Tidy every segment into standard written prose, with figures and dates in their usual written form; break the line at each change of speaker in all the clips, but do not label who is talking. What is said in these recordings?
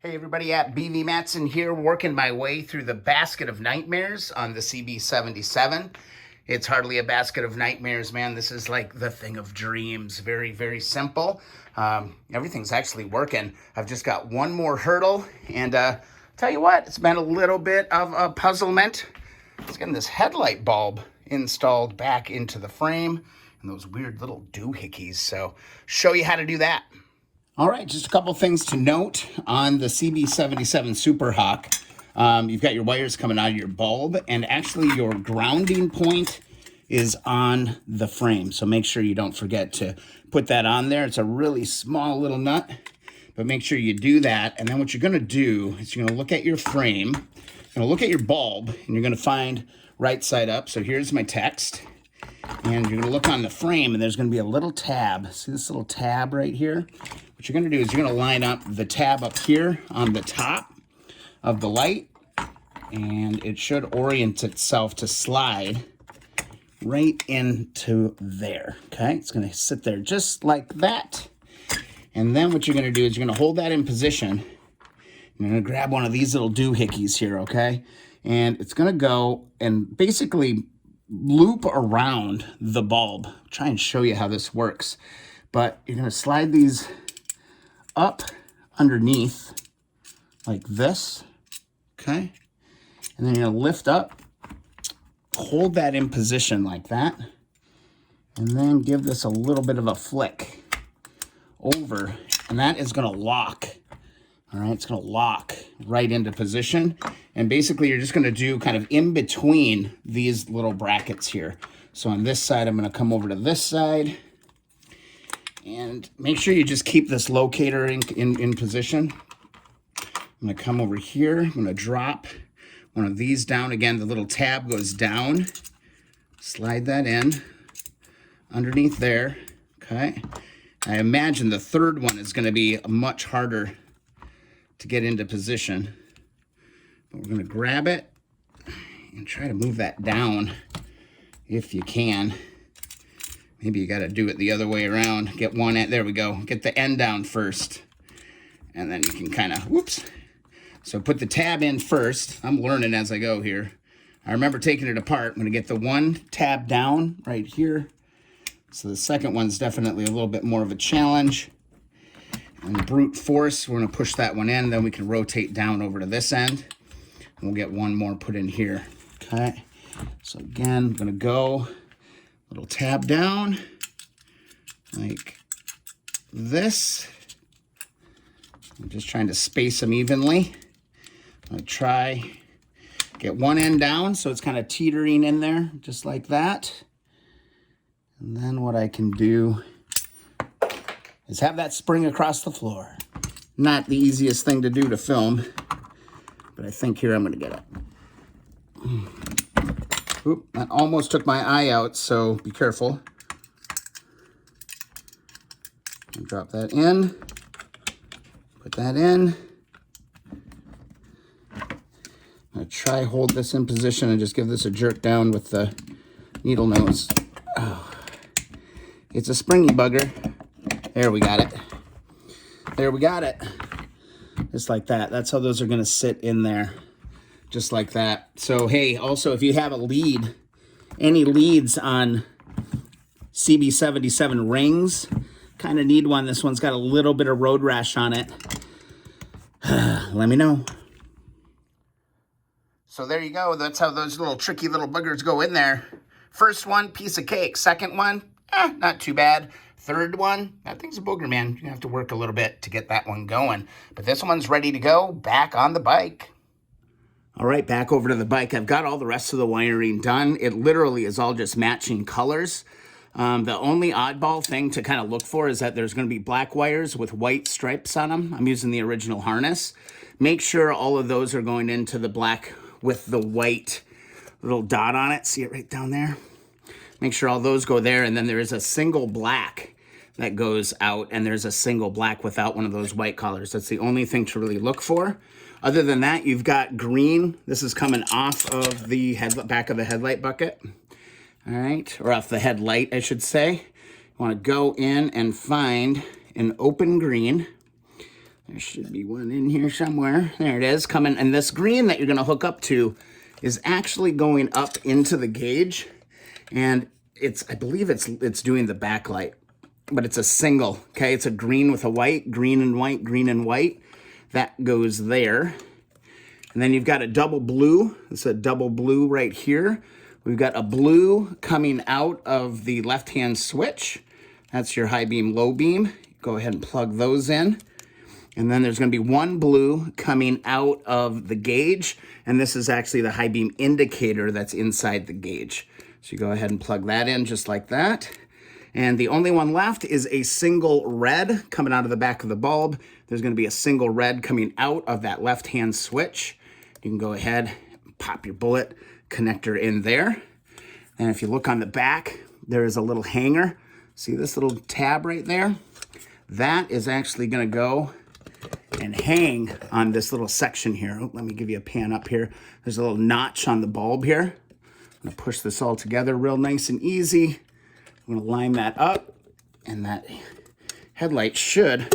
Hey everybody, at BV Matson here, working my way through the basket of nightmares on the CB77. It's hardly a basket of nightmares, man. This is like the thing of dreams. Very, very simple. Everything's actually working. I've just got one more hurdle, and tell you what, it's been a little bit of a puzzlement. It's getting this headlight bulb installed back into the frame and those weird little doohickeys. So show you how to do that. All right, just a couple things to note on the CB77 Super Hawk. You've got your wires coming out of your bulb, and actually your grounding point is on the frame. So make sure you don't forget to put that on there. It's a really small little nut, but make sure you do that. And then what you're gonna do is you're gonna look at your frame, you're gonna look at your bulb, and you're gonna find right side up. So here's my text. And you're gonna look on the frame, and there's gonna be a little tab. See this little tab right here? What you're gonna do is you're gonna line up the tab up here on the top of the light, and it should orient itself to slide right into there, okay? It's gonna sit there just like that. And then what you're gonna do is you're gonna hold that in position. You're gonna grab one of these little doohickeys here, okay? And it's gonna go and basically loop around the bulb. I'll try and show you how this works. But you're gonna slide these up underneath like this, okay? And then you're gonna lift up, hold that in position like that, and then give this a little bit of a flick over, and that is gonna lock. All right, it's gonna lock right into position. And basically you're just gonna do kind of in between these little brackets here. So on this side, I'm gonna come over to this side, and make sure you just keep this locator in position. I'm gonna come over here, I'm gonna drop one of these down. Again, the little tab goes down. Slide that in underneath there, okay? I imagine the third one is gonna be much harder to get into position. But we're gonna grab it and try to move that down if you can. Maybe you gotta do it the other way around. Get one end, there we go. Get the end down first. And then you can kind of, whoops. So put the tab in first. I'm learning as I go here. I remember taking it apart. I'm gonna get the one tab down right here. So the second one's definitely a little bit more of a challenge. And brute force, we're gonna push that one in, then we can rotate down over to this end. And we'll get one more put in here, okay? So again, I'm gonna go, little tab down, like this. I'm just trying to space them evenly. I'm gonna try, get one end down so it's kind of teetering in there, just like that. And then what I can do is have that spring across the floor. Not the easiest thing to do to film, but I think here I'm gonna get it. Oop, that almost took my eye out, so be careful. Drop that in, put that in. I'm gonna try hold this in position and just give this a jerk down with the needle nose. Oh. It's a springy bugger. There, we got it. There, we got it. Just like that. That's how those are gonna sit in there. Just like that. So, hey, also, if you have a lead, any leads on CB77 rings, kind of need one. This one's got a little bit of road rash on it. Let me know. So there you go. That's how those little tricky little buggers go in there. First one, piece of cake. Second one, not too bad. Third one, that thing's a booger, man. You have to work a little bit to get that one going. But this one's ready to go, back on the bike. All right, back over to the bike. I've got all the rest of the wiring done. It literally is all just matching colors. The only oddball thing to kind of look for is that there's going to be black wires with white stripes on them. I'm using the original harness. Make sure all of those are going into the black with the white little dot on it. See it right down there? Make sure all those go there, and then there is a single black that goes out, and there's a single black without one of those white colors. That's the only thing to really look for. Other than that, you've got green. This is coming off of the back of the headlight bucket. All right, or off the headlight, I should say. You want to go in and find an open green. There should be one in here somewhere. There it is, coming. And this green that you're gonna hook up to is actually going up into the gauge. And I believe it's doing the backlight, but it's a single, okay? It's a green with a white, green and white, green and white. That goes there. And then you've got a double blue. It's a double blue right here. We've got a blue coming out of the left-hand switch. That's your high beam, low beam. Go ahead and plug those in. And then there's gonna be one blue coming out of the gauge. And this is actually the high beam indicator that's inside the gauge. So you go ahead and plug that in just like that. And the only one left is a single red coming out of the back of the bulb. There's gonna be a single red coming out of that left-hand switch. You can go ahead and pop your bullet connector in there. And if you look on the back, there is a little hanger. See this little tab right there? That is actually gonna go and hang on this little section here. Oh, let me give you a pan up here. There's a little notch on the bulb here. I'm gonna push this all together real nice and easy. I'm gonna line that up, and that headlight should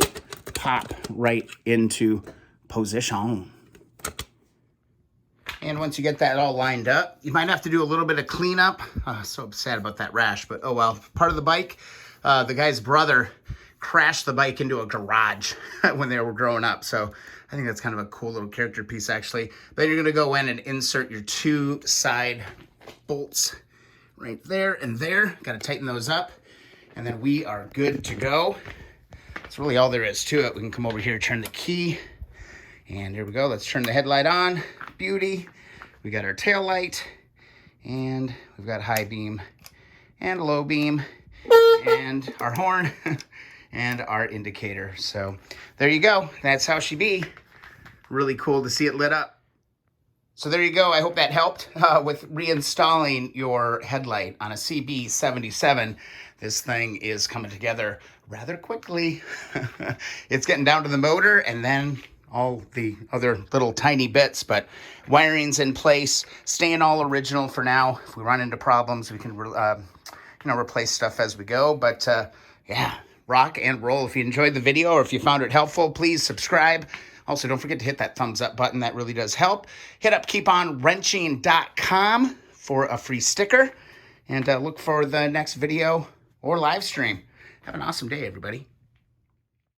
pop right into position. And once you get that all lined up, you might have to do a little bit of cleanup. So sad about that rash, but oh well. Part of the bike, the guy's brother crashed the bike into a garage when they were growing up. So I think that's kind of a cool little character piece actually. Then you're gonna go in and insert your two side bolts right there and there. Got to tighten those up, and then we are good to go. That's really all there is to it. We can come over here, turn the key, and here we go. Let's turn the headlight on. Beauty. We got our tail light, and we've got high beam and low beam, and our horn, and our indicator. So there you go. That's how she be. Really cool to see it lit up. So there you go. I hope that helped with reinstalling your headlight on a CB77. This thing is coming together rather quickly. It's getting down to the motor and then all the other little tiny bits, but wiring's in place, staying all original for now. If we run into problems, we can replace stuff as we go. But yeah, rock and roll. If you enjoyed the video or if you found it helpful, please subscribe. Also, don't forget to hit that thumbs up button. That really does help. Hit up keeponwrenching.com for a free sticker. And look for the next video or live stream. Have an awesome day, everybody.